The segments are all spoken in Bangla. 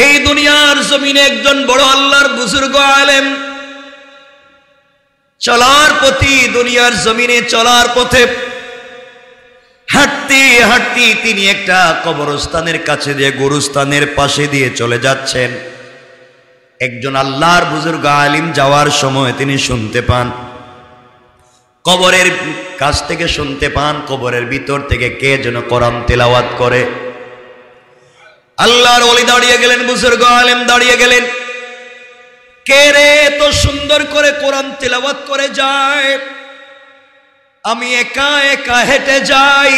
এই দুনিয়ার জমিনে একজন বড় আল্লাহর বুজুর্গ আলেম চলার পথে, দুনিয়ার জমিনে চলার পথে হাঁটতে হাঁটতে তিনি একটা কবরস্থানের কাছে দিয়ে, গোরস্থানের পাশে দিয়ে চলে যাচ্ছেন। একজন আল্লাহর বুজুর্গ আলিম যাওয়ার সময় তিনি শুনতে পান, কবরের কাছ থেকে শুনতে পান, কবরের ভিতর থেকে কে যেন কোরআন তেলাওয়াত করে। আল্লাহর ওলি দাঁড়িয়ে গেলেন, বুজুর্গ আলেম দাঁড়িয়ে গেলেন। কে রে এত সুন্দর করে কোরআন তেলাওয়াত করে যায়? আমি একা একা হেঁটে যাই,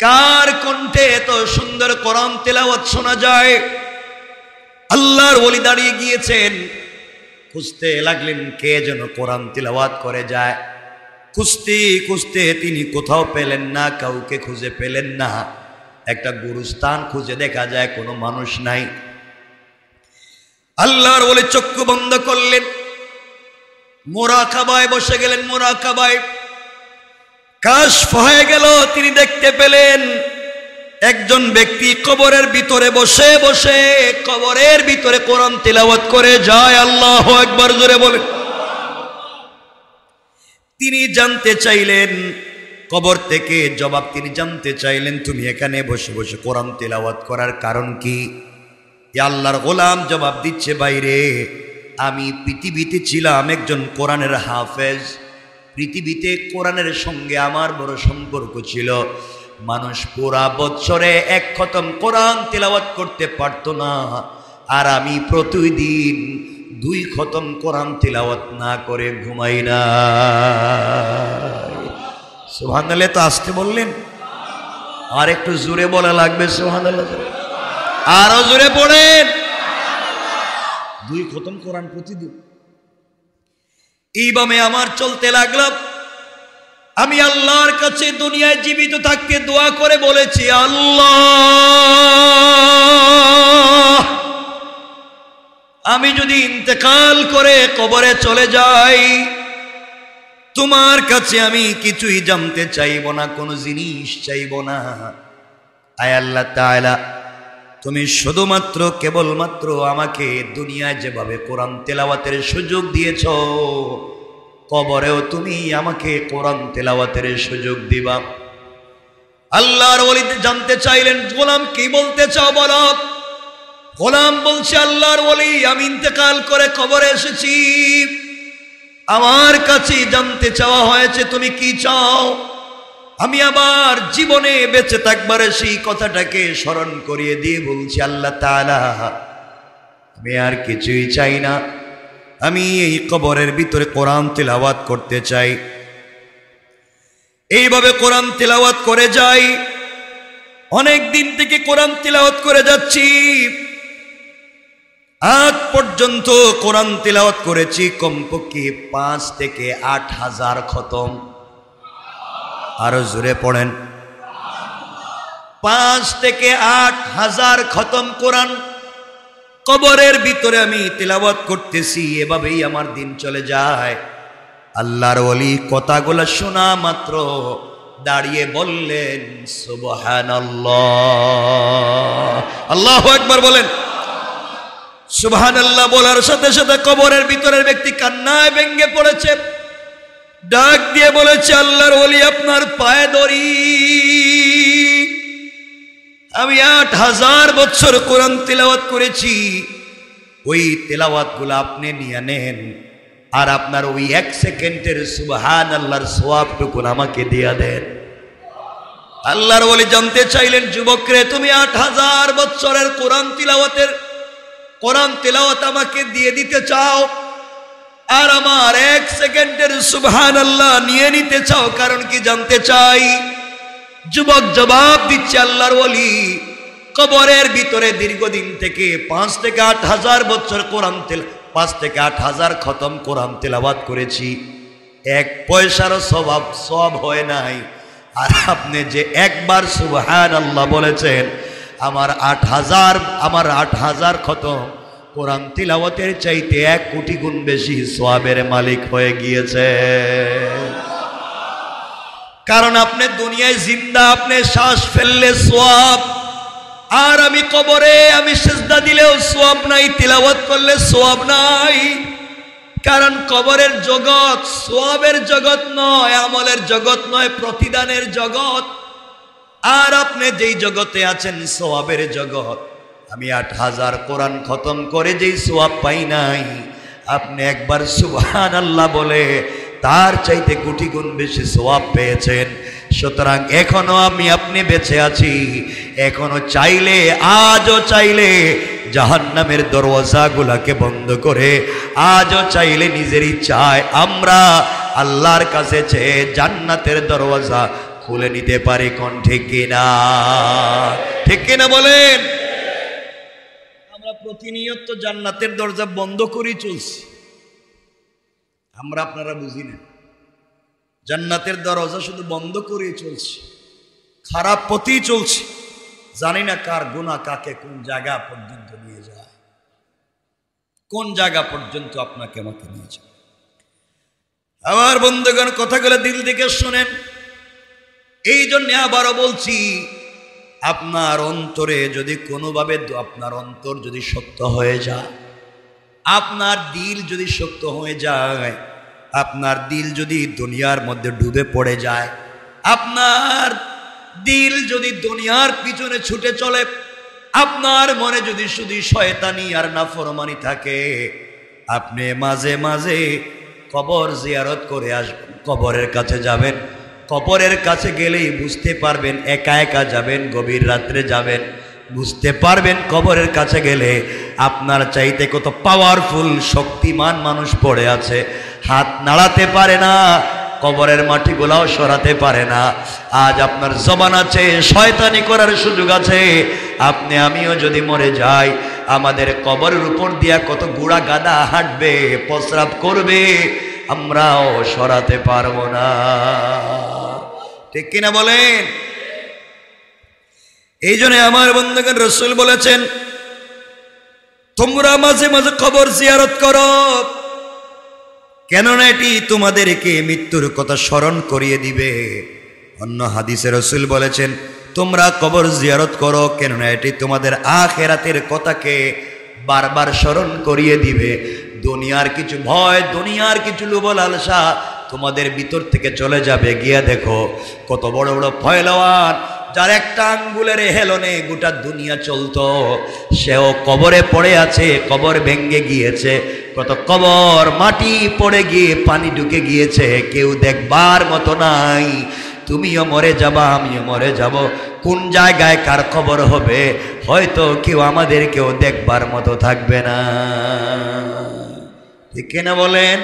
কার কণ্ঠে এত সুন্দর কোরআন তেলাওয়াত শোনা যায়? আল্লাহর ওলি দাঁড়িয়ে গিয়েছেন, খুঁজতে লাগলেন কে যেন কোরআন তেলাওয়াত করে যায়। খুঁজতে খুঁজতে তিনি কোথাও পেলেন না, কাউকে খুঁজে পেলেন না। একটা গুরুস্থান খুঁজে দেখা যায় কোনো মানুষ নাই। আল্লাহর ওলি চক্ষু বন্ধ করলেন, মুরাকাবায় বসে গেলেন। মুরাকাবায় কাশফ হয়ে গেল, তিনি দেখতে পেলেন একজন ব্যক্তি কবরের ভিতরে বসে বসে কবরের ভিতরে কোরআন তিলাওয়াত করে যায়। আল্লাহু আকবার, জোরে বলেন। তিনি জানতে চাইলেন, কবর থেকে জবাব তিনি জানতে চাইলেন, তুমি এখানে বসে বসে কোরআন তিলাওয়াত করার কারণ কি? আল্লাহর গোলাম জবাব দিচ্ছে, বাইরে আমি পৃথিবীতে ছিলাম একজন কোরআনের হাফেজ। পৃথিবীতে কোরআনের সঙ্গে আমার বড় সম্পর্ক ছিল। মানুষ পুরা বছরে এক খতম কোরআন তিলাওয়াত করতে পারত না, আর আমি প্রতিদিন 2 খতম কোরআন তিলাওয়াত না করে ঘুমাই না। সুবহানাল্লাহ। তো আসতে বললেন, আর একটু জোরে বলা লাগবে সুবহানাল্লাহ, আরো জোরে পড়েন। 2 খতম কোরআন প্রতিদিন। এইভাবে আমার চলতে লাগলো। আমি আল্লাহর কাছে দুনিয়ায় জীবিত থাকতে দোয়া করে বলেছি, আল্লাহ আমি যদি ইন্তেকাল করে কবরে চলে যাই, তোমার কাছে আমি কিছুই জানতে চাইব না, কোনো জিনিস চাইব না। আয় আল্লাহ তাআলা, তুমি শুধুমাত্র কেবলমাত্র আমাকে দুনিয়ায় যেভাবে কোরআন তেলাওয়াতের সুযোগ দিয়েছ, কবরেও তুমি আমাকে কোরআন তেলাওয়াতের সুযোগ দিবা। আল্লাহর ওলি জানতে চাইলেন, গোলাম কি বলতে চাও বলো। গোলাম বলছে, আল্লাহর ওলি আমি ইন্তেকাল করে কবরে এসেছি, আমার কাছে জানতে চাওয়া হয়েছে তুমি কি চাও। আমি আবার জীবনে বেঁচে থাকবার সেই কথাটাকে স্মরণ করিয়ে দিয়ে বলছি, আল্লাহ তাআলা আমি আর কিছুই চাই না, আমি এই কবরের ভিতরে কোরআন তিলাওয়াত করতে চাই। এইভাবে কোরআন তিলাওয়াত করে যাই। অনেক দিন থেকে কোরআন তিলাওয়াত করে যাচ্ছি, আজ পর্যন্ত কোরআন তিলাওয়াত করেছি কমপক্ষে 5 থেকে 8 হাজার খতম। আরো জোরে পড়েন। 5 থেকে 8 হাজার খতম কোরআন কবরের ভিতরে আমি তিলাওয়াত করতেছি। এভাবেই আমার দিন চলে যায়। আল্লাহর ওলি কথাগুলো শোনা মাত্র দাঁড়িয়ে বললেন, সুবহানাল্লাহ। আল্লাহু আকবার বলেন। সুবহানাল্লাহ বলার সাথে সাথে কবরের ভিতরের ব্যক্তি কান্নায় ভেঙে পড়েছে, ডাক দিয়ে বলেছে, আল্লাহর ওলি আপনার পায়ে ধরি, আমি 8000 বছর কোরআন তিলাওয়াত করেছি, ওই তিলাওয়াতগুলো আপনি নিয়ে নেন, আর আপনার ওই 1 সেকেন্ডের সুবহানাল্লাহর সওয়াবটুকু আমাকে দিয়ে দেন। আল্লাহর ওলি জানতে চাইলেন, যুবক রে তুমি 8000 বছরের কোরআন তিলাওয়াত আমাকে দিয়ে দিতে চাও, আর আমার 1 সেকেন্ডের সুবহানাল্লাহ নিয়ে নিতে চাও, কারণ কি জানতে চাই। যুবক জবাব দিচ্ছে, আল্লাহর ওলি কবরের ভিতরে দীর্ঘদিন থেকে 5 থেকে 8 হাজার বছর 5 থেকে 8 হাজার খতম কোরআন তেলাওয়াত করেছি, 1 পয়সারও সওয়াব হয় নাই। আর আপনি যে একবার সুবহানাল্লাহ বলেছেন, আমার 8000 খতম কোরআন তিলাওয়াতের চাইতে 1 কোটি গুণ বেশি সওয়াবের মালিক হয়ে গিয়েছে। কারণ আপনি দুনিয়ায় জিন্দা, আপনি শ্বাস ফেললে সওয়াব, আর আমি কবরে আমি সিজদা দিলেও সওয়াব নাই, তিলাওয়াত করলে সওয়াব নাই। কারণ কবরের জগৎ সওয়াবের জগৎ নয়, আমলের জগৎ নয়, প্রতিদানের জগৎ। আর আপনি যেই জগতে আছেন সওয়াবের জগৎ। আমি 8000 কোরআন খতম করে যেই সওয়াব পাই নাই, আপনি একবার সুবহানাল্লাহ বলে তার চাইতে কোটি গুণ বেশি সওয়াব পেয়েছেন। সুতরাং এখনো আমি আপনি বেঁচে আছি, এখনো চাইলে, আজও চাইলে জাহান্নামের দরওয়াজাগুলোকে বন্ধ করে, আজও চাইলে নিজের ইচ্ছায় আমরা আল্লাহর কাছে চেয়ে জান্নাতের দরওয়াজা খুলে নিতে পারি। কোন ঠিক কিনা? ঠিক কিনা বলেন? আমরা প্রতিনিয়ত জান্নাতের দরজা বন্ধ করেই চলছি। আমরা আপনারা বুঝি না, জান্নাতের দরজা শুধু বন্ধ করেই চলছি, খারাপ পথেই চলছি। জানি না কার গুনাহ কাকে কোন জায়গা পর্যন্ত নিয়ে যায়, কোন জায়গা পর্যন্ত আপনাকে আমাকে নিয়ে যায়। আমার বন্ধুগণ, কথাগুলো দিল থেকে শোনেন। এই জন্য আবারও বলছি, আপনার অন্তরে যদি কোনোভাবে, আপনার অন্তর যদি শক্ত হয়ে যায়, আপনার দিল যদি শক্ত হয়ে যায়, আপনার দিল যদি দুনিয়ার মধ্যে ডুবে পড়ে যায়, আপনার দিল যদি দুনিয়ার পিছনে ছুটে চলে, আপনার মনে যদি শুধু শয়তানি আর নাফরমানি থাকে, আপনি মাঝে মাঝে কবর জিয়ারত করে আসবেন, কবরের কাছে যাবেন। কবরের কাছে গেলেই বুঝতে পারবেন, একা একা যাবেন, গভীর রাত্রে যাবেন, বুঝতে পারবেন কবরের কাছে গেলে আপনার চাইতে কত পাওয়ারফুল শক্তিমান মানুষ পড়ে আছে, হাত নাড়াতে পারে না, কবরের মাটিগুলাও সরাতে পারে না। আজ আপনার জবান আছে, শয়তানি করার সুযোগ আছে। আপনি আমিও যদি মরে যাই, আমাদের কবরের উপর দিয়া কত গুড়া গাদা হাঁটবে, প্রস্রাব করবে, আমরাও সরাতে পারবো না। ঠিক কিনা বলেন? এই জন্য আমার বন্ধুগণ, রাসূল বলেছেন, তোমরা মাঝে মাঝে কবর জিয়ারত করো, কেননা এটি তোমাদেরকে মৃত্যুর কথা স্মরণ করিয়ে দিবে। অন্য হাদিসে রাসূল বলেছেন, তোমরা কবর জিয়ারত করো, কেননা এটি তোমাদের আখিরাতের কথাকে বারবার স্মরণ করিয়ে দিবে। দুনিয়ার কিছু ভয়, দুনিয়ার কিছু লোভ লালসা তোমাদের ভিতর থেকে চলে যাবে। গিয়া দেখো কত বড় বড় পয়লওয়ান, যার একটা আঙ্গুলের হেলনে গোটা দুনিয়া চলতো, সেও কবরে পড়ে আছে, কবর ভেঙ্গে গিয়েছে, কত কবর মাটি পড়ে গিয়ে পানি ঢুকে গিয়েছে, কেউ দেখবার মতো নাই। তুমিও মরে যাবা, আমিও মরে যাব, কোন জায়গায় কার কবর হবে হয়তো কেউ আমাদের কেউ দেখবার মতো থাকবে না। ঠিক কিনা বলেন?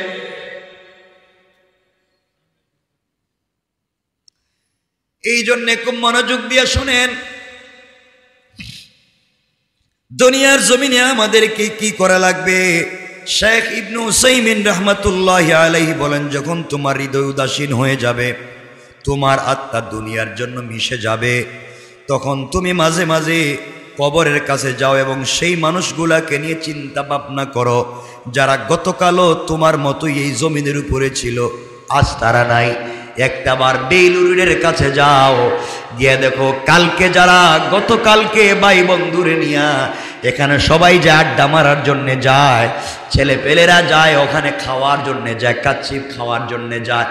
এই জন্যে খুব মনোযোগ দিয়ে শুনেন, দুনিয়ার জমিনে আমাদেরকে কি করা লাগবে। শেখ ইবনে উসাইমিন রাহমাতুল্লাহি আলাইহি বলেন, যখন তোমার হৃদয় উদাসীন হয়ে যাবে, তোমার আত্মা দুনিয়ার জন্য মিশে যাবে, তখন তুমি মাঝে মাঝে কবরের কাছে যাও এবং সেই মানুষগুলাকে নিয়ে চিন্তা ভাবনা করো, যারা গতকালও তোমার মতোই এই জমিনের উপরে ছিল, আজ তারা নাই। একটাবার বেলুরের কাছে যাও, গিয়ে দেখো কালকে যারা গতকালকে ভাই বন্ধুরে নিয়া এখানে সবাই যায়, আড্ডা মারার জন্যে যায়, ছেলে পেলেরা যায়, ওখানে খাওয়ার জন্যে যায়, কাচ্চি খাওয়ার জন্যে যায়,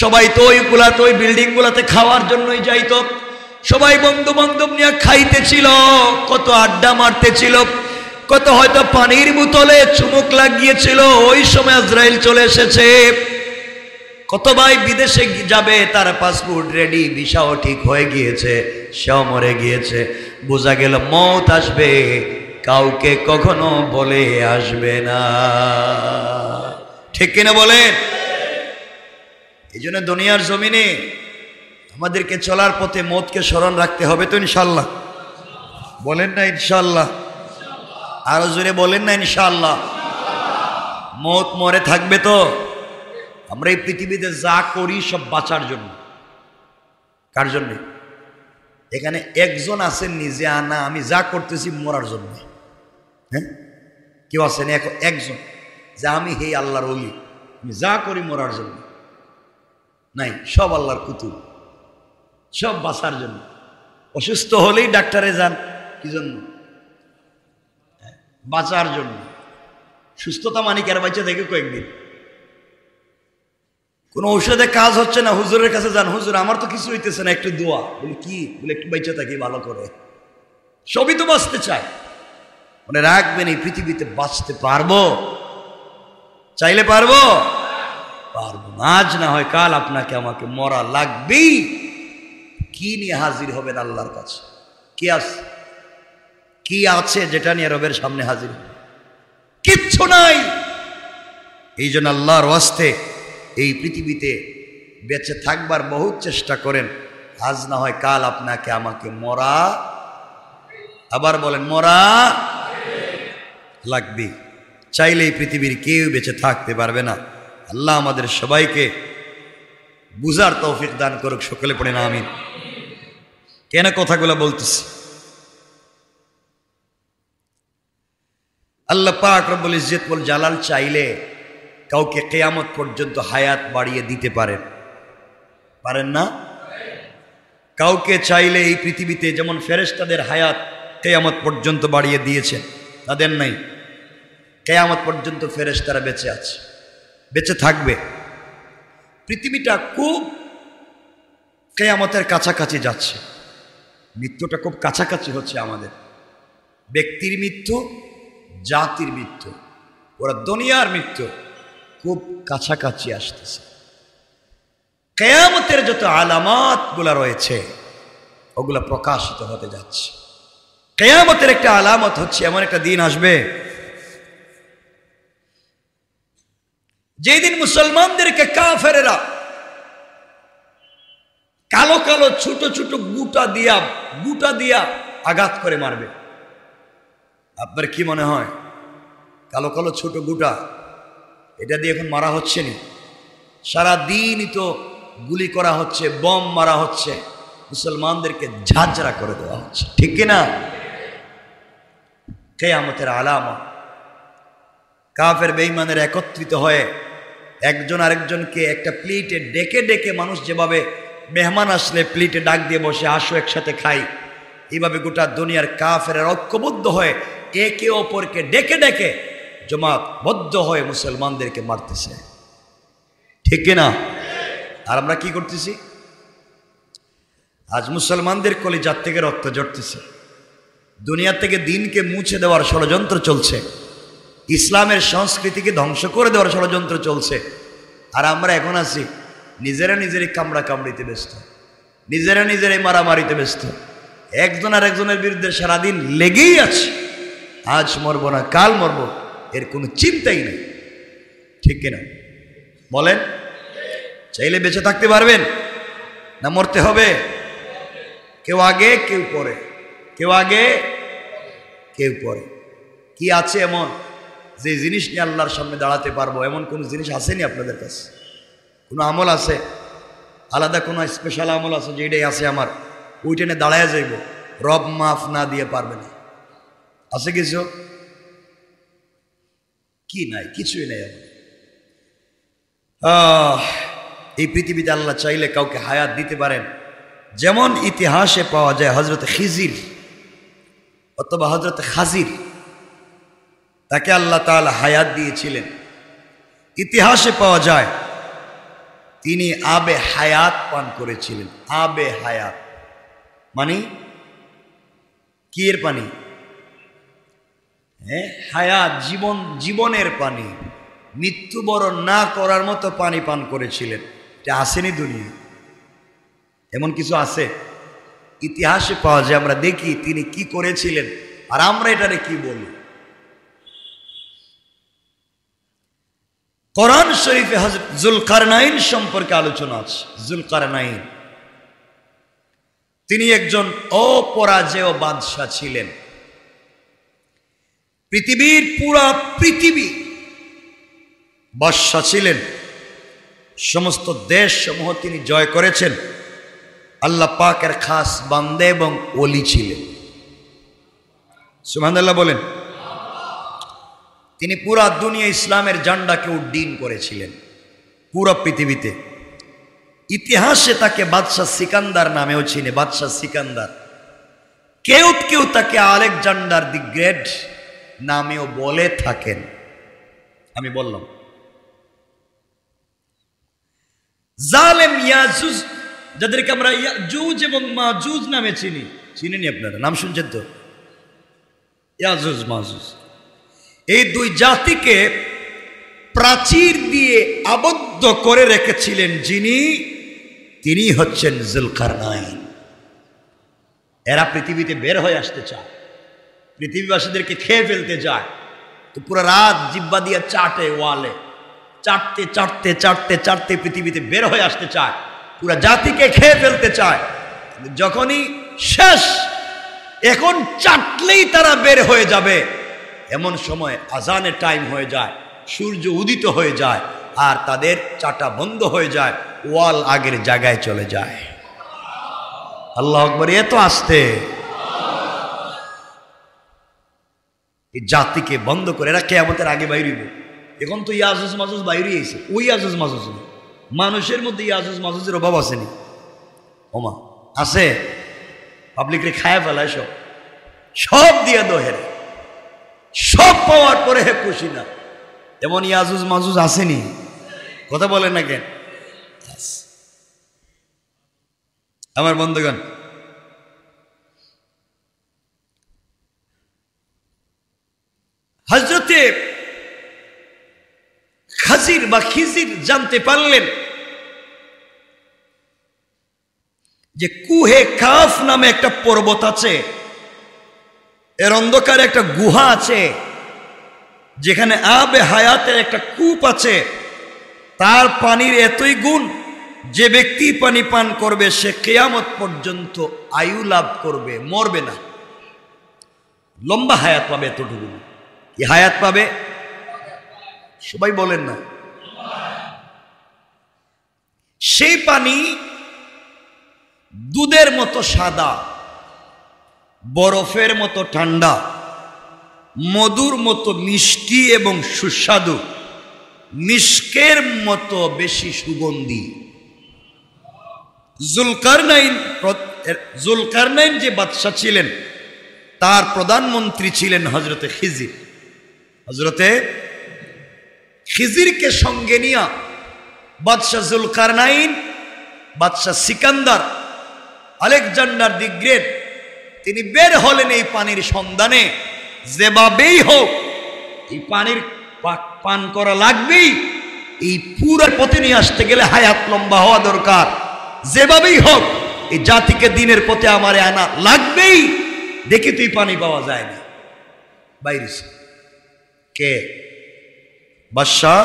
সবাই তো ওইগুলাতে, ওই বিল্ডিংগুলাতে খাওয়ার জন্যই যাইতো, সবাই বন্ধু বান্ধব নিয়ে খাইতেছিল, কত আড্ডা মারতেছিল, কত হয়তো পানির বোতলে চুমুক লাগিয়েছিল, ওই সময় আজরাইল চলে এসেছে। কত ভাই বিদেশে যাবে, তার পাসপোর্ট রেডি, ভিসাও ঠিক হয়ে গিয়েছে, সেও মরে গিয়েছে। বোঝা গেল মওত আসবে, কাউকে কখনো বলে আসবে না। ঠিক কিনা বলেন? এই জন্য দুনিয়ার জমিনে আমাদেরকে চলার পথে মওতকে স্মরণ রাখতে হবে তো ইনশাল্লাহ। বলেন না ইনশাল্লাহ? আরো জোরে বলেন না ইনশাল্লাহ? মওত মরে থাকবে তো। আমরা এই পৃথিবীতে যা করি সব বাঁচার জন্য। কার জন্যে? এখানে একজন আছেন নিজে আনা, আমি যা করতেছি মরার জন্য। হ্যাঁ, কেউ আছেন একজন যে আমি হে আল্লাহর ওলি, আমি যা করি মরার জন্য? নাই, সব আল্লাহর কুতুব, সব বাঁচার জন্য। অসুস্থ হলেই ডাক্তারে যান, কি জন্য? বাঁচার জন্য। সুস্থতা মানে কি আর বাঁচা থেকে কয়েকদিন? কোন ঔষধে কাজ হচ্ছে না, হুজুরের কাছে যান, হুজুর আমার তো কিছু হইতেছে না, একটু দোয়া। বলি কি? বলে একটু বেঁচে থাকি ভালো করে। সবই তো বাঁচতে চায়। মনে রাখবেন এই পৃথিবীতে বাঁচতে পারবো, চাইলে পারবো, পারবো। আজ না হয় কাল আপনাকে আমাকে মরা লাগবেই। কি নিয়ে হাজির হবেন আল্লাহর কাছে? কি আছে যেটা নিয়ে রবের সামনে হাজির? কিচ্ছু নাই। এই জন্য আল্লাহর ওয়াস্তে এই পৃথিবীতে বেঁচে থাকবার বহুত চেষ্টা করেন। আজ না হয় কাল আপনাকে আমাকে মরা, আবার বলেন মরা লাগবে। চাইলে এই পৃথিবীর কেউ বেঁচে থাকতে পারবে না। আল্লাহ আমাদের সবাইকে বুঝার তৌফিক দান করুক। সকলে পড়েন আমিন। কেন কথাগুলো বলতেছি? আল্লাহ পাক রব্বুল ইজ্জত ওয়াল জালাল চাইলে কাউকে কিয়ামত পর্যন্ত হায়াত বাড়িয়ে দিতে পারেন না? কাউকে চাইলে এই পৃথিবীতে যেমন ফেরেশতাদের হায়াত কিয়ামত পর্যন্ত বাড়িয়ে দিয়েছেন, তাদের নাই। কিয়ামত পর্যন্ত ফেরেশতারা বেঁচে আছে, বেঁচে থাকবে। পৃথিবীটা খুব কিয়ামতের কাছাকাছি যাচ্ছে। মৃত্যুটা খুব কাছাকাছি হচ্ছে আমাদের। ব্যক্তির মৃত্যু, জাতির মৃত্যু, ওরা দুনিয়ার মৃত্যু খুব কাছাকাছি আসতেছে। কিয়ামতের যত আলামত গুলা রয়েছে ওগুলা প্রকাশিত হতে যাচ্ছে। কিয়ামতের একটা আলামত হচ্ছে এমন একটা দিন আসবে যেদিন মুসলমানদেরকে কাফেরেরা কালো কালো ছোট ছোট গুটা দিয়া আঘাত করে মারবে। আপনার কি মনে হয় কালো কালো ছোট গুটা এটা দিয়ে এখন মারা হচ্ছে না? সারা দিনই তো গুলি করা হচ্ছে, বম মারা হচ্ছে, মুসলমানদেরকে ঝাঁঝরা করে দেওয়া হচ্ছে, ঠিক কিনা? কিয়ামতের আলামত। কাফের বেঈমানের একত্রিত হয়ে একজন আরেকজনকে একটা প্লেটে ডেকে ডেকে, মানুষ যেভাবে মেহমান আসলে প্লেটে ডাক দিয়ে বসে আসো একসাথে খাই, এইভাবে গোটা দুনিয়ার কাফেরের ঐক্যবদ্ধ হয়ে একে অপরকে ডেকে ডেকে জমাতবদ্ধ হয়ে মুসলমানদেরকে মারতেছে, ঠিক কিনা? আর আমরা কি করতেছি? আজ মুসলমানদের কলিজার থেকে রক্ত ঝরতেছে। দুনিয়া থেকে দিনকে মুছে দেওয়ার ষড়যন্ত্র চলছে, ইসলামের সংস্কৃতিকে ধ্বংস করে দেওয়ার ষড়যন্ত্র চলছে। আর আমরা এখন আছি নিজেরাই কামড়া কামড়িতে ব্যস্ত, নিজেরাই মারামারিতে ব্যস্ত, একজন আর একজনের বিরুদ্ধে সারাদিন লেগেই আছে। আজ মরবো না কাল মরবো, এর কোনো চিন্তাই নেই, ঠিক কিনা বলেন? চাইলে বেঁচে থাকতে পারবেন না মরতে হবে? কেউ আগে কেউ পরে, কেউ আগে কেউ পরে। কি আছে এমন যে জিনিস নিয়ে আল্লাহর সামনে দাঁড়াতে পারবো? এমন কোন জিনিস আসেনি আপনাদের কাছে? কোনো আমল আছে? আলাদা কোনো স্পেশাল আমল আছে যে এটাই আছে আমার, ওইটা নিয়ে দাঁড়ায় যাইব, রব মাফ না দিয়ে পারবে না? আছে কিছু? কি নাই? কিছুই নাই। এই পৃথিবীতে আল্লাহ চাইলে কাউকে হায়াত দিতে পারেন। যেমন ইতিহাসে পাওয়া যায় হযরত খিজির অথবা হযরত খাজির, তাকে আল্লাহ তাআলা হায়াত দিয়েছিলেন। ইতিহাসে পাওয়া যায় তিনি আবে হায়াত পান করেছিলেন। আবে হায়াত মানে কি এর পানি? হ্যাঁ, হায়াত, জীবনের পানি, মৃত্যুবরণ না করার মতো পানি পান করেছিলেন। এটা আসেনি দুনিয়া, এমন কিছু আছে? ইতিহাসে পাওয়া যায়, আমরা দেখি তিনি কি করেছিলেন, আর আমরা এটারে কি বলি। কোরআন শরীফে হযরত যুলকারনাইন সম্পর্কে আলোচনা আছে। যুলকারনাইন তিনি একজন অপরাজেয় বাদশাহ ছিলেন। পৃথিবীর পুরা পৃথিবী বাদশাহ ছিলেন, সমস্ত দেশ সমূহ তিনি জয় করেছেন। আল্লাহ পাকের খাস বান্দা এবং ওলি ছিলেন। সুবহানাল্লাহ বলেন। তিনি পুরা দুনিয়া ইসলামের ঝান্ডাকে উড্ডীন করেছিলেন পুরো পৃথিবীতে। ইতিহাসে তাকে বাদশাহ সিকান্দার নামেও চিনে। বাদশাহ সিকান্দার কেউ কেউ তাকে আলেকজান্ডার দি গ্রেট নামেও বলে থাকেন। আমি বললাম জালেম ইয়াজুজ, যাদেরকে আমরা ইয়াজুজ এবং মাজুজ নামে চিনি, চিনেনি আপনারা? নাম শুনছেন তো? ইয়াজুজ মাজুজ, এই দুই জাতিকে প্রাচীর দিয়ে আবদ্ধ করে রেখেছিলেন যিনি, তিনি হচ্ছেন জুলকারনাইন। এরা পৃথিবীতে বের হয়ে আসতে চায়, পৃথিবীবাসীদেরকে খেয়ে ফেলতে যায়, তো পুরো রাত জিব্বা দিয়ে চাটে, ওয়ালে চাটতে চাটতে চাটতে চাটতে পৃথিবীতে বের হয়ে আসতে চায়, পুরো জাতিকে খেয়ে ফেলতে চায়। যখনই শেষ, এখন চাটলেই তারা বের হয়ে যাবে, এমন সময় আজানের টাইম হয়ে যায়, সূর্য উদিত হয়ে যায়, আর তাদের চাটা বন্ধ হয়ে যায়, ওয়াল আগের জায়গায় চলে যায়। আল্লাহু আকবার। এত আসতে এই জাতিকে বন্ধ করে এরা কিয়ামতের আগে বাইরিব। এখন তো ইয়াজুজ মাজুজ বাইরে এসে, ওই ইয়াজুজ মাজুজ নেই, মানুষের মধ্যে ইয়াজুজ মাজুজের অভাব আসেনি। ওমা আছে, পাবলিকরে খায় ফেলায়, সব সব দিয়ে দোহেরে, সব পাওয়ার পরে হে খুশি না। এমন ইয়াজুজ মাজুজ আসেনি? কথা বলেন না কেন? আমার বন্ধুগণ, হযরতে খাজির বা খিজির জানতে পারলেন যে কুহে কাফ নামে একটা পর্বত আছে, এর অন্ধকারে একটা গুহা আছে, যেখানে আবে হায়াতের একটা কূপ আছে, তার পানির এতই গুণ, যে ব্যক্তি পানি পান করবে সে কিয়ামত পর্যন্ত আয়ু লাভ করবে, মরবে না, লম্বা হায়াত পাবে। এতটুকু কি হায়াত পাবে? সবাই বলেন না। সেই পানি দুধের মতো সাদা, বরফের মতো ঠান্ডা, মধুর মতো মিষ্টি এবং সুস্বাদু, মিশকের মতো বেশি সুগন্ধি। জুলকারনাইন যে বাদশা ছিলেন, তার প্রধানমন্ত্রী ছিলেন হযরতে খিজির। হযরতে খিজিরকে সঙ্গে নিয়ে বাদশা জুলকারনাইন, বাদশা সিকান্দার, আলেকজান্ডার দি গ্রেট, তিনি বের হলেন এই পানির সন্ধানে। যেভাবেই হোক এই পানির পান করা লাগবেই, এই পুরো পথে নিয়ে আসতে গেলে হায়াত লম্বা হওয়া দরকার। যেভাবেই হোক এই জাতিকে দিনের পথে আমারে আনা লাগবেই। দেখি তুই পানি পাওয়া যায় না, বাইরে কে? বাদশাহ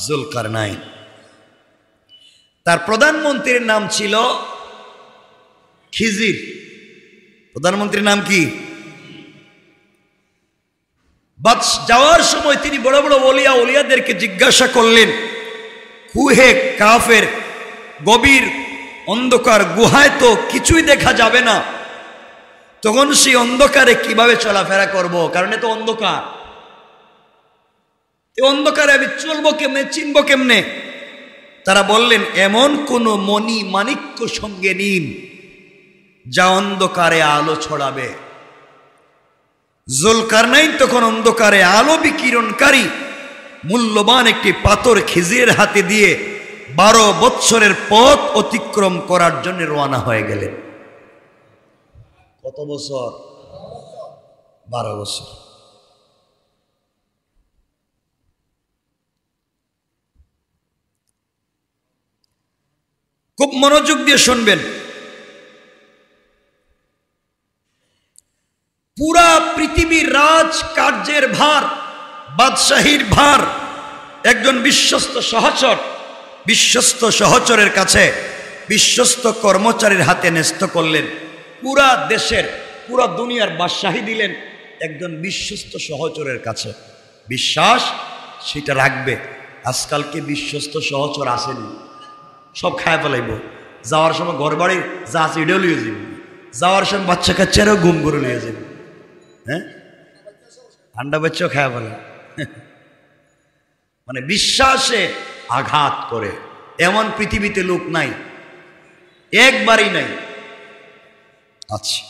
জুলকারনাইন। তার প্রধানমন্ত্রীর নাম ছিল খিজির। প্রধানমন্ত্রীর নাম কি? যাওয়ার সময় তিনি বড় বড় ওলিয়াদেরকে জিজ্ঞাসা করলেন, কুহে কাফের গভীর অন্ধকার গুহায় তো কিছুই দেখা যাবে না, তখন সেই অন্ধকারে কিভাবে চলাফেরা করব? কারণ এত অন্ধকার, এই অন্ধকারে আমি চলবো কেমনে, চিনবো কেমনে? তারা বললেন, এমন কোন মণি মাণিক্য সঙ্গে নিন যা অন্ধকারে আলো ছড়াবে। জুলকারনাইন তখন অন্ধকারে আলো বিকিরণকারী মূল্যবান একটি পাথর খিজিরের হাতে দিয়ে 12 বৎসরের পথ অতিক্রম করার জন্য রওনা হয়ে গেলেন। কত বছর? 12 বছর। খুব মনোযোগ দিয়ে শুনবেন। পুরা পৃথিবীর রাজ কার্যের ভার, বাদশাহীর ভার একজন বিশ্বস্ত সহচরের কাছে, বিশ্বস্ত কর্মচারীর হাতে ন্যস্ত করলেন। পুরা দেশের, পুরা দুনিয়ার বাদশাহী দিলেন একজন বিশ্বস্ত সহচরের কাছে। বিশ্বাস সেটা রাখবে। আজকালকে বিশ্বস্ত সহচর আসেনি, সব খায় ফেলাইব। যাওয়ার সময় ঘর বাড়ি যা আছে এটাও লিয়ে যাবে, যাওয়ার সময় বাচ্চা কাচ্চারাও ঘুম করে লিয়ে যাবে। হ্যাঁ, ঠান্ডা বাচ্চাও খায় ফেলে। মানে বিশ্বাসে আঘাত করে এমন পৃথিবীতে লোক নাই, একবারই নাই। আচ্ছা,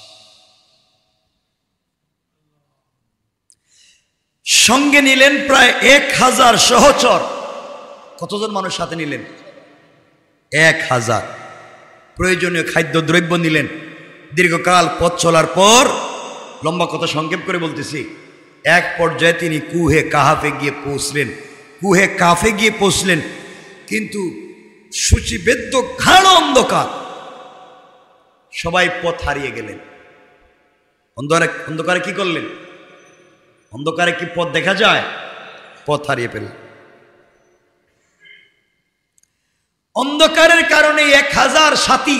সঙ্গে নিলেন প্রায় 1000 সহচর। কতজন মানুষ সাথে নিলেন? 1000। প্রয়োজনীয় খাদ্যদ্রব্য নিলেন। দীর্ঘকাল পথ চলার পর, লম্বা কথা সংক্ষেপ করে বলতেছি, এক পর্যায়ে তিনি কুহে কাহাফে গিয়ে পৌঁছলেন। কিন্তু সূচিবেদ্য ঘাড় অন্ধকার, সবাই পথ হারিয়ে গেলেন। অন্ধকারে কি করলেন? অন্ধকারে কি পথ দেখা যায়? পথ হারিয়ে ফেললেন। অন্ধকারের কারণে 1000 সাথী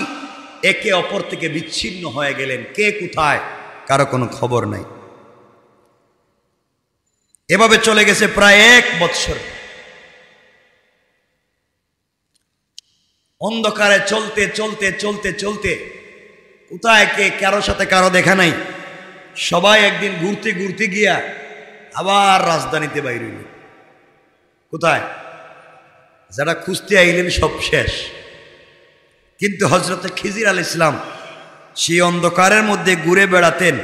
একে অপর থেকে বিচ্ছিন্ন হয়ে গেলেন। কে কোথায় কারো কোনো খবর নাই। এভাবে চলে গেছে প্রায় 1 বৎসর। অন্ধকারে চলতে চলতে চলতে চলতে কোথায় কে কারোর সাথে কারো দেখা নাই। সবাই একদিন ঘুরতে ঘুরতে গিয়া আবার রাজধানীতে বাইরে হইল। কোথায়? যারা খুঁজতে আইলেন সব শেষ। কিন্তু হযরতে খিজির আলাইহিস সালাম সেই অন্ধকারের মধ্যে ঘুরে বেড়াতেন,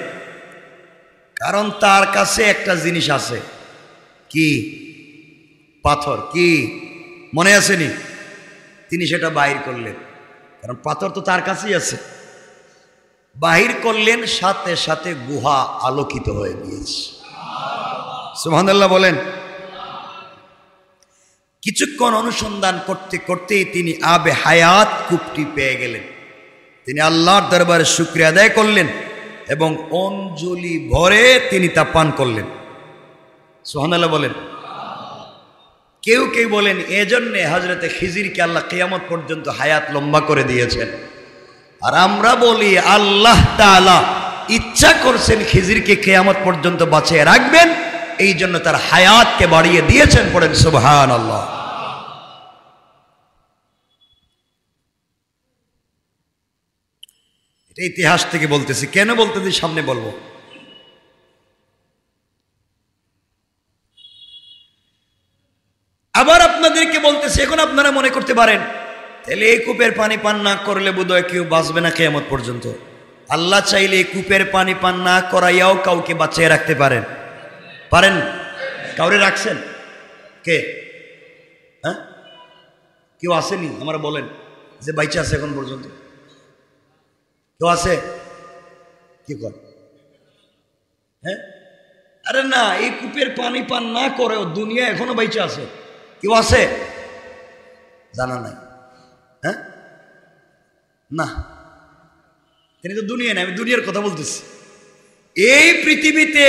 কারণ তার কাছে একটা জিনিস আছে। কি? পাথর। কি মনে আসেনি? তিনি সেটা বাহির করলেন, কারণ পাথর তো তার কাছেই আছে। বাহির করলেন, সাথে সাথে গুহা আলোকিত হয়ে গিয়েছে। সুবহানাল্লাহ বলেন। কিছুক্ষণ অনুসন্ধান করতে করতেই তিনি আবে হায়াত কূপটি পেয়ে গেলেন। তিনি আল্লাহর দরবারে শুকরিয়া আদায় করলেন এবং অঞ্জলি ভরে তিনি তা পান করলেন। সুবহানাল্লাহ বলেন। কেউ কেউ বলেন এজন্য হযরতে খিজিরকে আল্লাহ কিয়ামত পর্যন্ত হায়াত লম্বা করে দিয়েছেন। আর আমরা বলি আল্লাহ তাআলা ইচ্ছা করছেন খিজিরকে কিয়ামত পর্যন্ত বাঁচিয়ে রাখবেন, এই জন্য তার হায়াতকে বাড়িয়ে দিয়েছেন। পড়েন সুবহানাল্লাহ। এটা ইতিহাস থেকে বলতেছি। কেন বলতেছি সামনে বলবো। আবার আপনাদেরকে বলতেছি, এখন আপনারা মনে করতে পারেন তাহলে এই কূপের পানি পান না করলে বোধহয় কেউ বাঁচবে না কিয়ামত পর্যন্ত। আল্লাহ চাইলে এই কূপের পানি পান না করাইয়াও কাউকে বাঁচিয়ে রাখতে পারেন। পারেন? কাউরে রাখছেন? কে? হ্যাঁ, কেউ আসেনি? আমরা বলেন যে বাইচা আছে এখন পর্যন্ত? কেউ আছে? কি কর? হ্যাঁ, আরে না, এই কূপের পানি পান না করেও দুনিয়া এখনো বাইচা আছে। কেউ আছে? জানা নাই। হ্যাঁ, না, তিনি তো দুনিয়া নেই, আমি দুনিয়ার কথা বলতেছি। এই পৃথিবীতে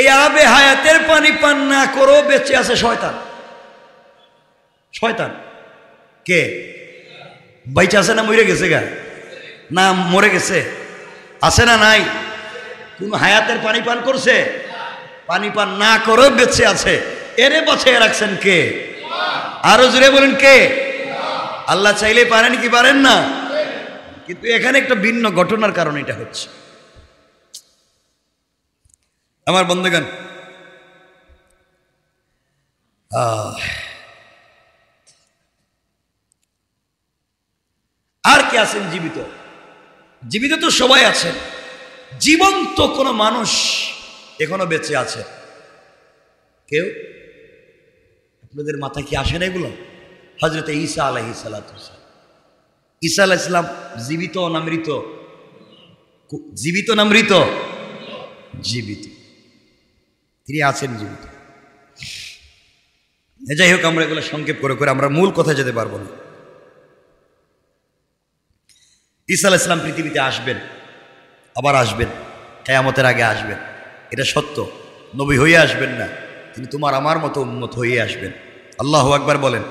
এই আবে হায়াতের পানি পান না করেও বেঁচে আছে শয়তান। শয়তান কে? বাইচা আছে না মরে গেছে? গা না মরে গেছে? আছে না নাই? কোন হায়াতের পানি পান করছে? পানি পান না করেও বেঁচে আছে। এরে বাঁচিয়ে রাখছেন কে? আরো জোরে বলেন কে? আল্লাহ চাইলে পারেন কি পারেন না? কিন্তু এখানে একটা ভিন্ন ঘটনার কারণে এটা হচ্ছে। আমার বন্ধুগণ, আর কে আছেন জীবিত? জীবিত তো সবাই আছেন। জীবন্ত কোন মানুষ এখনো বেঁচে আছে? কেউ? আপনাদের মাথায় কি আসে না এগুলো? হযরতে ঈসা আলাইহিস সালাতু ওয়াস সালাম। ঈসা আলাইহিস সালাম জীবিত না মৃত? জীবিত না মৃত? জীবিত। তিনি আছেন জীবিত। যাই হোক, আমরা এগুলো সংক্ষেপ করে করে আমরা মূল কথায় যেতে পারবো না। ঈসা আলাইহিস সালাম পৃথিবীতে আসবেন, আবার আসবেন, কিয়ামতের আগে আসবেন, এটা সত্য। নবী হয়ে আসবেন না, তিনি তোমার আমার মতো উম্মত হয়ে আসবেন। আল্লাহু আকবার বলেন।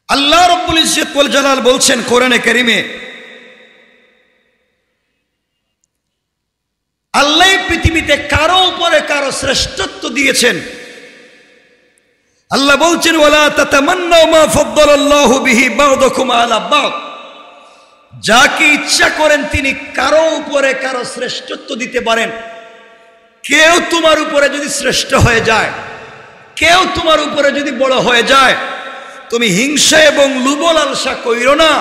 আল্লাহ রাব্বুল ইজ্জত ওয়াল জালাল বলছেন কোরআনে কারীমে, আল্লাহ পৃথিবীতে কারো উপরে কারো শ্রেষ্ঠত্ব দিয়েছেন। আল্লাহ বলছেন ওয়ালা তাতামান্নাউ মা ফাদ্দালাল্লাহু বিহি বা'দাকুম আলা বা'দ। যাকে ইচ্ছা করেন তিনি কারো উপরে কারো শ্রেষ্ঠত্ব দিতে পারেন। কেউ তোমার উপরে যদি শ্রেষ্ঠ হয়ে যায়, কেউ তোমার উপরে যদি বড় হয়ে যায়, তুমি হিংসা এবং লোভ লালসা কইরো না,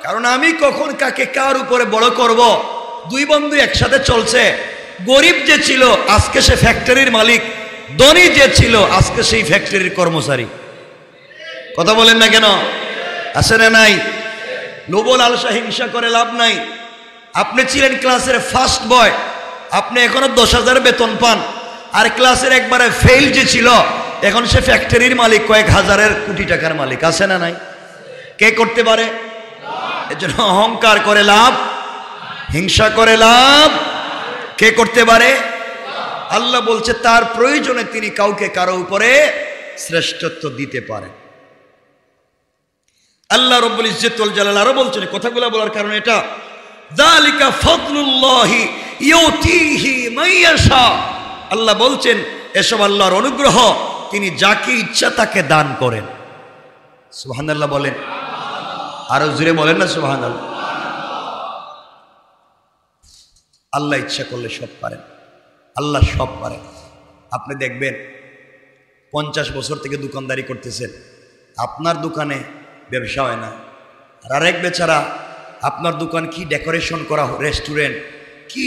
কারণ আমি কখন কাকে কার উপরে বড় করব। দুই বন্ধু একসাথে চলছে, গরিব যে ছিল আজকে সে ফ্যাক্টরির মালিক, ধনী যে ছিল আজকে সেই ফ্যাক্টরির কর্মচারী। কথা বলেন না কেন? আছে না নাই? লোভ লালসা হিংসা করে লাভ নাই। আপনি ছিলেন ক্লাসের ফার্স্ট বয়, আপনি এখনো 10,000 বেতন পান, আর ক্লাসের একবারে ফেল যে ছিল এখন সে ফ্যাক্টরির মালিক, কয়েক হাজারের কোটি টাকার মালিক। আছে না নাই? কে করতে পারে? এজন্য অহংকার করে লাভ, হিংসা করে লাভ কে করতে পারে? আল্লাহ বলছে তার প্রয়োজনে তিনি কাউকে কারো উপরে শ্রেষ্ঠত্ব দিতে পারেন। আল্লাহ রাব্বুল ইজ্জত ওয়াল জালাল আরো বলছেন, কথাগুলো বলার কারণ এটা, যালিকা ফাদলুল্লাহি ইউতিহি মাইয়াশা। আল্লাহ বলছেন এসব আল্লাহর অনুগ্রহ, তিনি যাকে ইচ্ছা তাকে দান করেন। সুবহানাল্লাহ বলেন, আরো জোরে বলেন না সুবহানাল্লাহ। আল্লাহ ইচ্ছা করলে সব পারেন, আল্লাহ সব পারেন। আপনি দেখবেন 50 বছর থেকে দোকানদারি করতেছেন, আপনার দোকানে ব্যবসা হয় না, আর আরেক বেচারা আপনার দোকান কি ডেকোরেশন করা, রেস্টুরেন্ট কি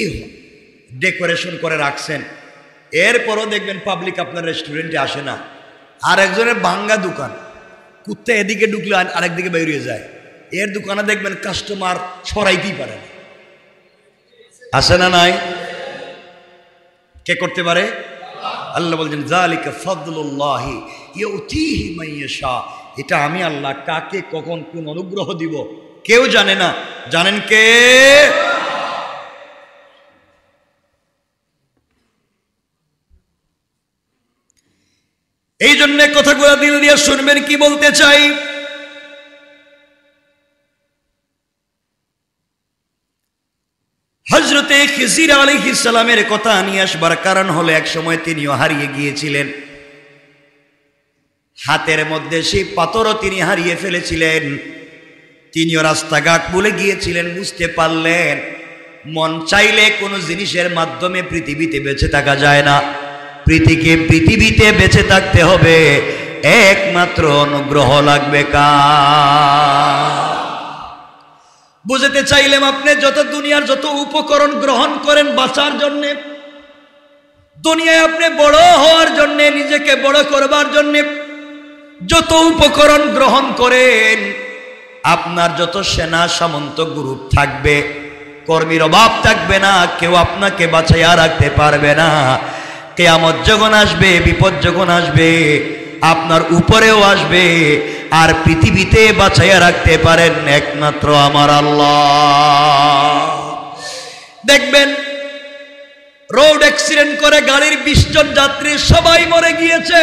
ডেকোরেশন করে রাখছেন, এরপরও দেখবেন পাবলিক আপনার রেস্টুরেন্টে আসে না। আর একজনের ভাঙ্গা দোকান, কুত্তা এদিকে ঢুকলে আরেকদিকে বেরিয়ে যায়, এর দোকানে দেখবেন কাস্টমার ছড়াইতেই পারে না। আসে না নাই? কে করতে পারে? আল্লাহ বলছেন যালিকা ফাদলুল্লাহি ইউতিহি মাইয়াশা। এটা আমি আল্লাহ কাকে কখন কোন অনুগ্রহ দিব কেউ জানে না, জানেন কে? এই জন্য কথাগুলো দিল দিয়ে শুনবেন কি বলতে চাই। হযরতে খিজির আলাইহিস সালামের কথা নিয়ে আসবার কারণ হলো এক সময় তিনিও হারিয়ে গিয়েছিলেন, হাতের মধ্যে সেই পাথরও তিনি হারিয়ে ফেলেছিলেন। তিনিও রাস্তাঘাট ভুলে গিয়েছিলেন, বুঝতে পারলেন মন চাইলে কোনো জিনিসের মাধ্যমে পৃথিবীতে বেঁচে থাকা যায় না। পৃথিবীতে বেঁচে থাকতে হবে একমাত্র অনুগ্রহ লাগবে কার? বুঝতে চাইলাম আপনি যত দুনিয়ার যত উপকরণ গ্রহণ করেন বাঁচার জন্যে, দুনিয়ায় আপনি বড় হওয়ার জন্যে, নিজেকে বড় করবার জন্যে যত উপকরণ গ্রহণ করেন, আপনার যত সেনা সামন্ত গ্রুপ থাকবে, কর্মীর অভাব থাকবে না, কেউ আপনাকে বাঁচাইয়া রাখতে পারবে না। কিয়ামত যখন আসবে, বিপদ যখন আসবে, আপনার উপরেও আসবে, আর পৃথিবীতে বাঁচাইয়া রাখতে পারেন একমাত্র আমার আল্লাহ। দেখবেন রোড অ্যাক্সিডেন্ট করে গাড়ির 20 জন যাত্রী সবাই মরে গিয়েছে,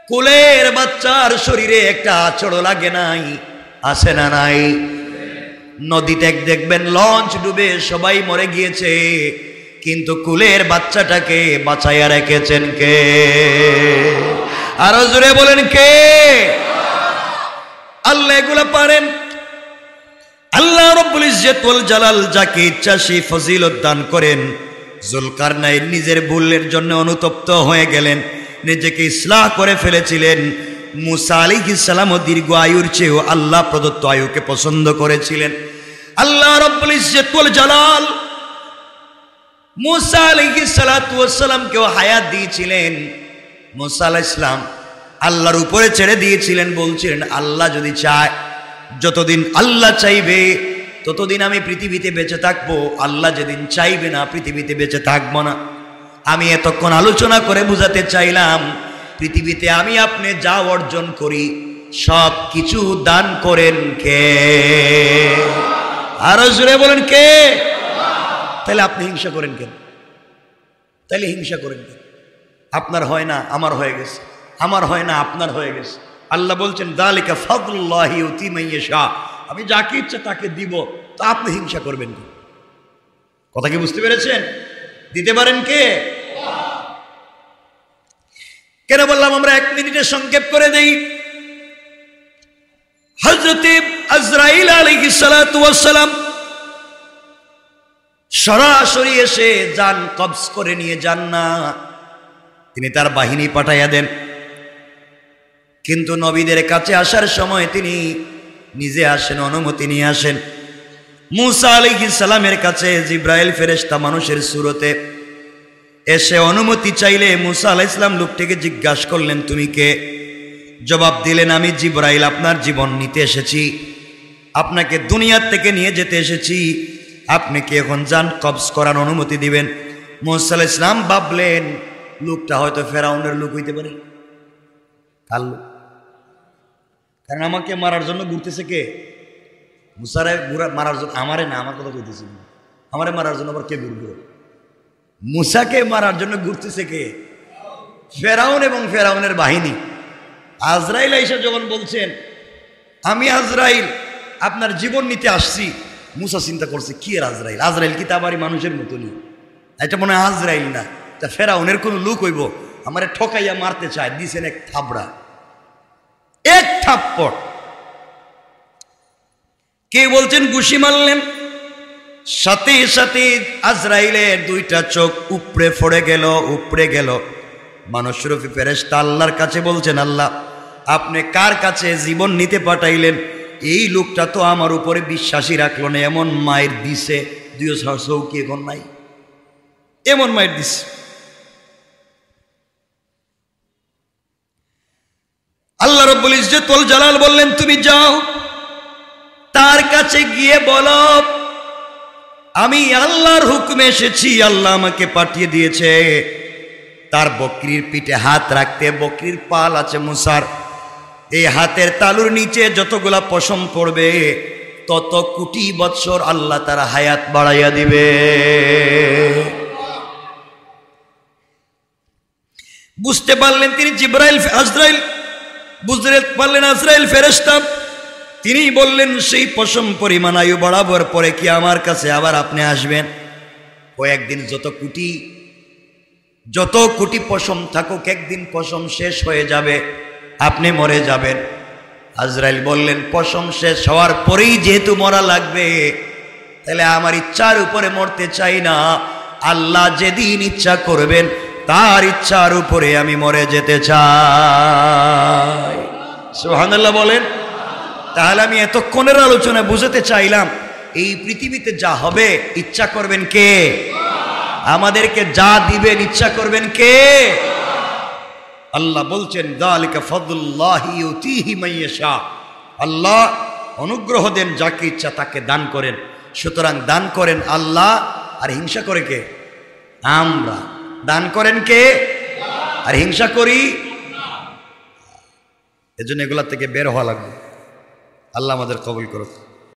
কুলের বাচ্চার শরীরে একটা আঁচড়ও লাগে নাই। আছে না নাই? নদীতে দেখবেন লঞ্চ ডুবে সবাই মরে গিয়েছে, কিন্তু কুলের বাচ্চাটাকে বাঁচাইয়া রেখেছেন কে? আরো জোরে বলেন কে? আল্লাহ এগুলা পারেন। আল্লাহ রাব্বুল ইজ্জত ওয়াল জালাল যাকে ইচ্ছা সেই ফজিলত দান করেন। যুলকারনাইন নিজের ভুলের জন্য অনুতপ্ত হয়ে গেলেন, নিজেকে ইসলাহ করে ফেলেছিলেন। মুসা আলাইহিস সালাম দীর্ঘ আয়ুর চেয়েও আল্লাহ প্রদত্ত আয়ুকে পছন্দ করেছিলেন। আল্লাহ রাব্বুল ইজ্জত ওয়াল জালাল মুসা আলাইহিস সালাতু ওয়াস সালামকেও হায়াত দিয়েছিলেন। মুসা আলাইহিস সালাম আল্লাহর উপরে ছেড়ে দিয়েছিলেন, বলছিলেন আল্লাহ যদি চায়, যতদিন আল্লাহ চাইবে ততদিন আমি পৃথিবীতে বেঁচে থাকবো, আল্লাহ যেদিন চাইবে না পৃথিবীতে বেঁচে থাকবো না। আমি এতক্ষণ আলোচনা করে বুঝাতে চাইলাম পৃথিবীতে আমি আপনি যা অর্জন করি সব কিছু দান করেন কে? আরো জোরে বলেন কে? তাহলে আপনি হিংসা করেন কেন? তাহলে হিংসা করেন কেন? আপনার হয় না আমার হয়ে গেছে, আমার হয় না আপনার হয়ে গেছে। আল্লাহ বলছেন যালিকা ফাদলুল্লাহি ইউতি মাইয়াশা, আমি যাকে ইচ্ছা তাকে দিব, তা আপনি হিংসা করবেন কেন? কথা কি বুঝতে পেরেছেন? দিতে পারেন কে? কেন বললাম আমরা 1 মিনিটে সংক্ষেপ করে দেই। হযরতে আজরাইল আলাইহিস সালাতু ওয়াস সালাম সরাসরি এসে জান কবজ করে নিয়ে যান না, তিনি তার বাহিনী পাঠাইয়া দেন। কিন্তু নবীদের কাছে আসার সময় তিনি নিজে আসেন, অনুমতি নিয়ে আসেন। মুসা আলাইহিস সালামের কাছে জিব্রাইল ফেরেশতা মানুষের সুরতে এসে অনুমতি চাইলে মুসা আলাইহিস সালাম লোকটিকে জিজ্ঞাসা করলেন, তুমি কে? জবাব দিলেন, আমি জিব্রাইল, আপনার জীবন নিতে এসেছি, আপনাকে দুনিয়ার থেকে নিয়ে যেতে এসেছি। আপনি কি এখন যান কবজ করার অনুমতি দিবেন? মুসা আলাইহিস সালাম ভাবলেন লোকটা হয়তো ফেরাউনের লোক হইতে পারে। কার লোক? কারণ আমাকে মারার জন্য ঘুরতেছে কে? মুসারে মারার জন্য, আমারে না, আমার কথা কইতেছি, আমারে মারার জন্য আবার কে ঘুরবে? মুসাকে মারার জন্য ঘুরতেছে কে? ফেরাউন এবং ফেরাউনের বাহিনী। আজরাইল আইসা যখন বলছেন আমি আজরাইল আপনার জীবন নিতে আসছি, মুসা চিন্তা করছে কি এর আজরাইল? আজরাইল কি তা বাড়ি মানুষের মতনই? এটা মনে হয় আজরাইল না, তা ফেরাউনের কোন লোক হইব? আমারে ঠকাইয়া মারতে চায়। দিছেন এক থাবড়া, এক থাপ্পড়। কে বলছেন ঘুষি মারলেন, সাথে সাথে আজরাইলের দুইটা চোখ উপড়ে পড়ে গেল, উপড়ে গেল। মানুষরূপী ফেরেশতা আল্লাহর কাছে বলছেন, আল্লাহ আপনি কার কাছে জীবন নিতে পাঠাইলেন? এই লোকটা তো আমার উপরে বিশ্বাসী রাখলো না, এমন মায়ের দিছে, দুই চৌকি এখন নাই, এমন মায়ের দিছে। আল্লাহ রাব্বুল ইজ্জত ওয়াল জালাল বললেন, তুমি যাও তার কাছে গিয়ে বলো আমি আল্লাহর হুকুমে এসেছি, আল্লাহ আমাকে পাঠিয়ে দিয়েছে তার বকরির পিঠে হাত রাখতে। বকরির পাল আছে মুসার, এই হাতের তালুর নিচে যতগুলা পশম পড়বে তত কোটি বৎসর আল্লাহ তার হায়াত বাড়াইয়া দিবে। বুঝতে পারলেন তিনি জিব্রাইল, আজরাইল বুঝতে পারলেন আজরাইল ফেরেশতা। তিনি বললেন, সেই পশম পরিমাণ আয়ু বাড়াবার পরে কি আমার কাছে আবার আপনি আসবেন? কয়েকদিন যত কোটি পশম থাকুক, একদিন পশম শেষ হয়ে যাবে, আপনি মরে যাবেন। আজরাইল বললেন, পশম শেষ হওয়ার পরেই যেহেতু মরা লাগবে, তাহলে আমার ইচ্ছার উপরে মরতে চাই না, আল্লাহ যেদিন ইচ্ছা করবেন তার ইচ্ছার উপরে আমি মরে যেতে চাই। সুবহানাল্লাহ বলেন। তাহলে আমি এতক্ষণের আলোচনা বুঝাতে চাইলাম, এই পৃথিবীতে যা হবে ইচ্ছা করবেন কে? আমাদেরকে যা দিবেন ইচ্ছা করবেন কে? আল্লাহ বলছেন, যালিকা ফাদলুল্লাহি ইউতিহি মান ইয়াশা। আল্লাহ অনুগ্রহ দেন যাকে ইচ্ছা তাকে দান করেন। সুতরাং দান করেন আল্লাহ, আর হিংসা করে কে? আমরা। দান করেন কে? আর হিংসা করি। এজন্য এগুলা থেকে বের হওয়া লাগবে। আল্লাহ আমাদের কবুল করুক।